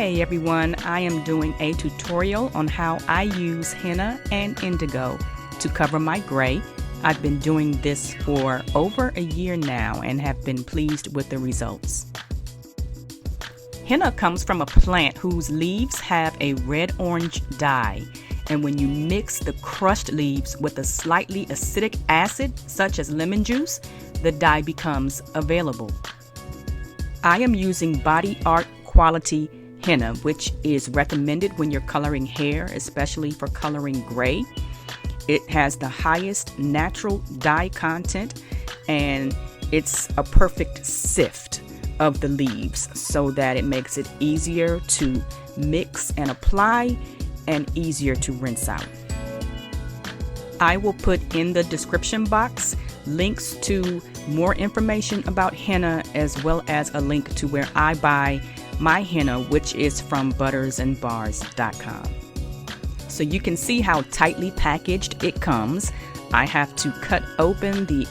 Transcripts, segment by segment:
Hey everyone, I am doing a tutorial on how I use henna and indigo to cover my gray. I've been doing this for over a year now and have been pleased with the results. Henna comes from a plant whose leaves have a red-orange dye, and when you mix the crushed leaves with a slightly acidic acid such as lemon juice, the dye becomes available. I am using Body Art quality henna, which is recommended when you're coloring hair, especially for coloring gray. It has the highest natural dye content, and it's a perfect sift of the leaves so that it makes it easier to mix and apply and easier to rinse out. I will put in the description box links to more information about henna, as well as a link to where I buy my henna, which is from buttersandbars.com. So you can see how tightly packaged it comes. I have to cut open the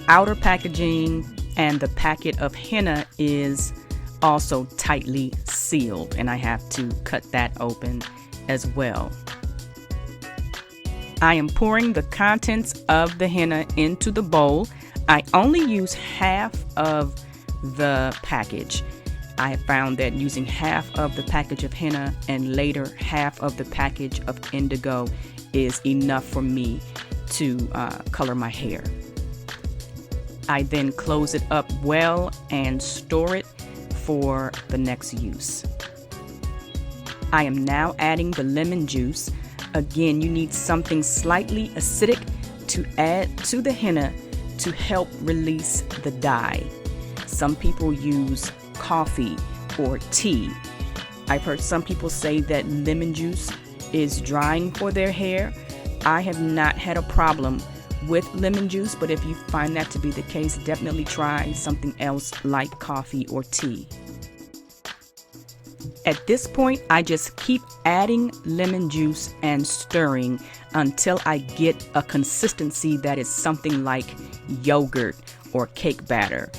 outer packaging, and the packet of henna is also tightly sealed, and I have to cut that open as well. I am pouring the contents of the henna into the bowl. I only use half of the package. I have found that using half of the package of henna and later half of the package of indigo is enough for me to color my hair. I then close it up well and store it for the next use. I am now adding the lemon juice. Again, you need something slightly acidic to add to the henna to help release the dye. Some people use coffee or tea. I've heard some people say that lemon juice is drying for their hair. I have not had a problem with lemon juice, but if you find that to be the case, definitely try something else like coffee or tea. At this point, I just keep adding lemon juice and stirring until I get a consistency that is something like yogurt or cake batter.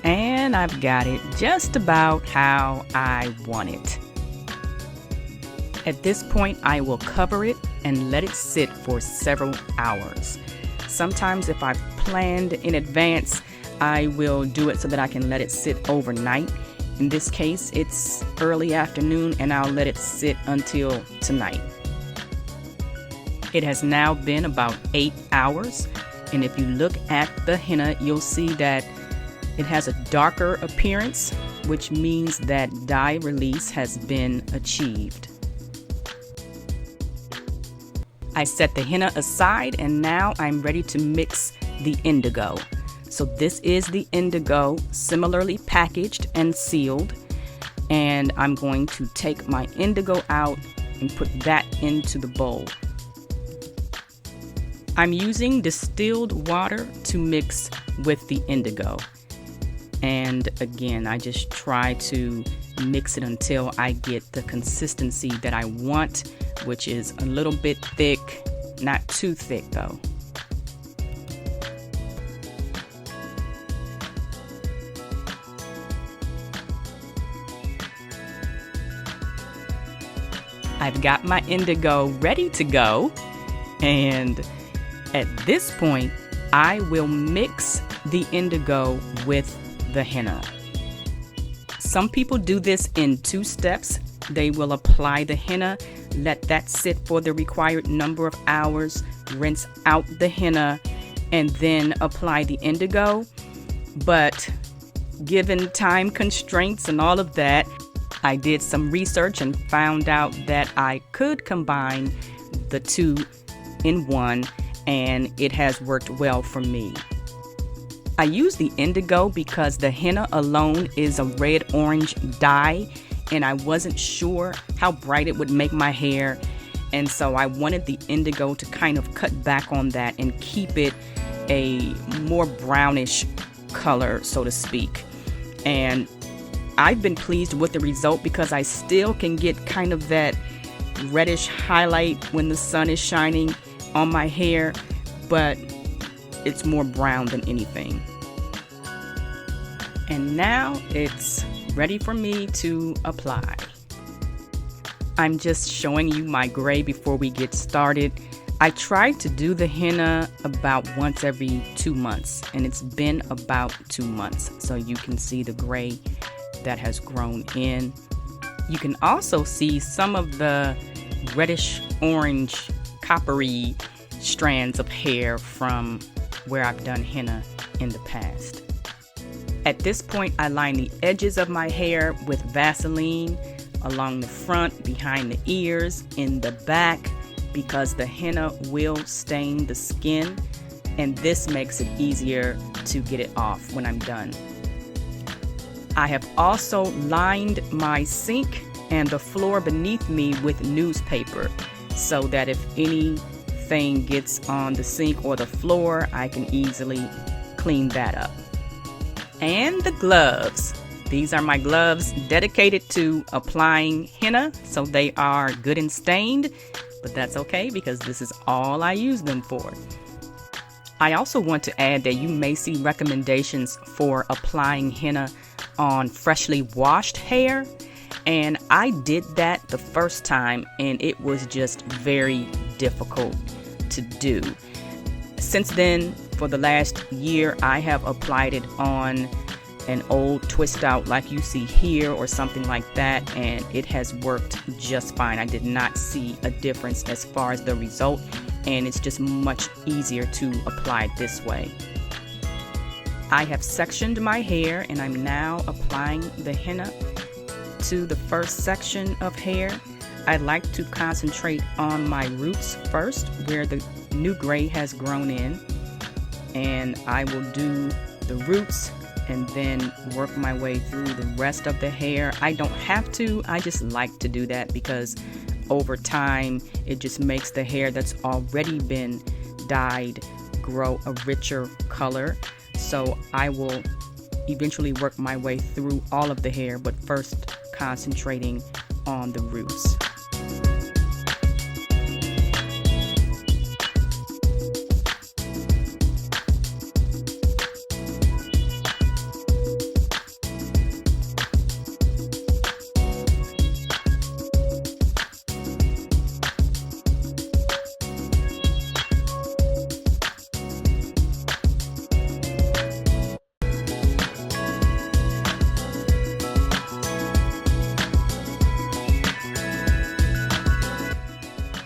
And I've got it just about how I want it. At this point, I will cover it and let it sit for several hours. Sometimes if I've planned in advance, I will do it so that I can let it sit overnight. In this case, it's early afternoon and I'll let it sit until tonight. It has now been about 8 hours, and if you look at the henna, you'll see that it has a darker appearance, which means that dye release has been achieved. I set the henna aside, and now I'm ready to mix the indigo. So this is the indigo, similarly packaged and sealed, and I'm going to take my indigo out and put that into the bowl. I'm using distilled water to mix with the indigo. And again, I just try to mix it until I get the consistency that I want, which is a little bit thick, not too thick though. I've got my indigo ready to go, and at this point, I will mix the indigo with the henna. Some people do this in 2 steps. They will apply the henna, let that sit for the required number of hours, rinse out the henna, and then apply the indigo. But given time constraints and all of that, I did some research and found out that I could combine the 2 in one, and it has worked well for me. I use the indigo because the henna alone is a red-orange dye, and I wasn't sure how bright it would make my hair, and so I wanted the indigo to kind of cut back on that and keep it a more brownish color, so to speak. And I've been pleased with the result because I still can get kind of that reddish highlight when the sun is shining on my hair, but it's more brown than anything. And now it's ready for me to apply. I'm just showing you my gray before we get started. I try to do the henna about once every 2 months, and it's been about 2 months. So you can see the gray that has grown in. You can also see some of the reddish orange coppery strands of hair from where I've done henna in the past. At this point, I line the edges of my hair with Vaseline along the front, behind the ears, in the back, because the henna will stain the skin, and this makes it easier to get it off when I'm done. I have also lined my sink and the floor beneath me with newspaper so that if anything gets on the sink or the floor, I can easily clean that up. And the gloves. These are my gloves dedicated to applying henna, so they are good and stained, but that's okay because this is all I use them for. I also want to add that you may see recommendations for applying henna on freshly washed hair, and I did that the first time and it was just very difficult to do. Since then, for the last year, I have applied it on an old twist out like you see here or something like that, and it has worked just fine. I did not see a difference as far as the result, and it's just much easier to apply it this way. I have sectioned my hair and I'm now applying the henna to the first section of hair. I like to concentrate on my roots first, where the new gray has grown in, and I will do the roots and then work my way through the rest of the hair. I don't have to, I just like to do that because over time it just makes the hair that's already been dyed grow a richer color. So I will eventually work my way through all of the hair, but first concentrating on the roots.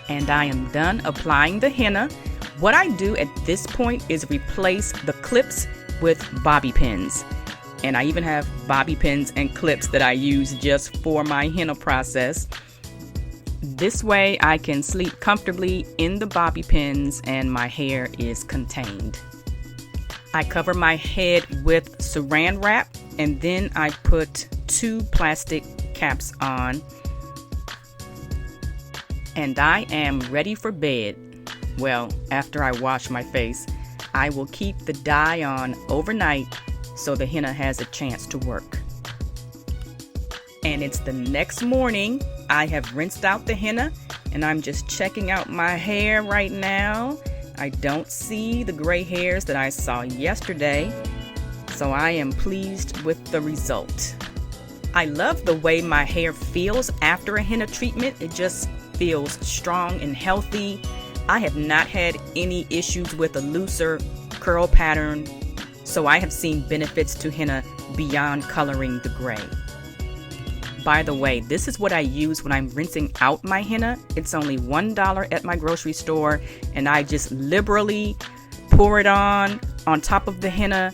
And I am done applying the henna. What I do at this point is replace the clips with bobby pins. And I even have bobby pins and clips that I use just for my henna process. This way I can sleep comfortably in the bobby pins and my hair is contained. I cover my head with saran wrap and then I put 2 plastic caps on. And I am ready for bed. Well, after I wash my face, I will keep the dye on overnight so the henna has a chance to work. And it's the next morning. I have rinsed out the henna and I'm just checking out my hair right now. I don't see the gray hairs that I saw yesterday, so I am pleased with the result. I love the way my hair feels after a henna treatment. It just feels strong and healthy. I have not had any issues with a looser curl pattern, so I have seen benefits to henna beyond coloring the gray. By the way, this is what I use when I'm rinsing out my henna. It's only $1 at my grocery store, and I just liberally pour it on top of the henna.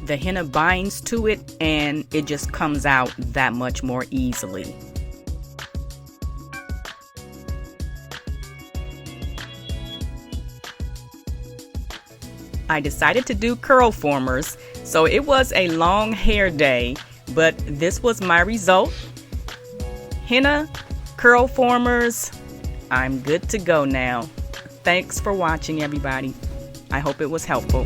The henna binds to it, and it just comes out that much more easily. I decided to do curl formers, so it was a long hair day, but this was my result. Henna, curl formers, I'm good to go now. Thanks for watching, everybody. I hope it was helpful.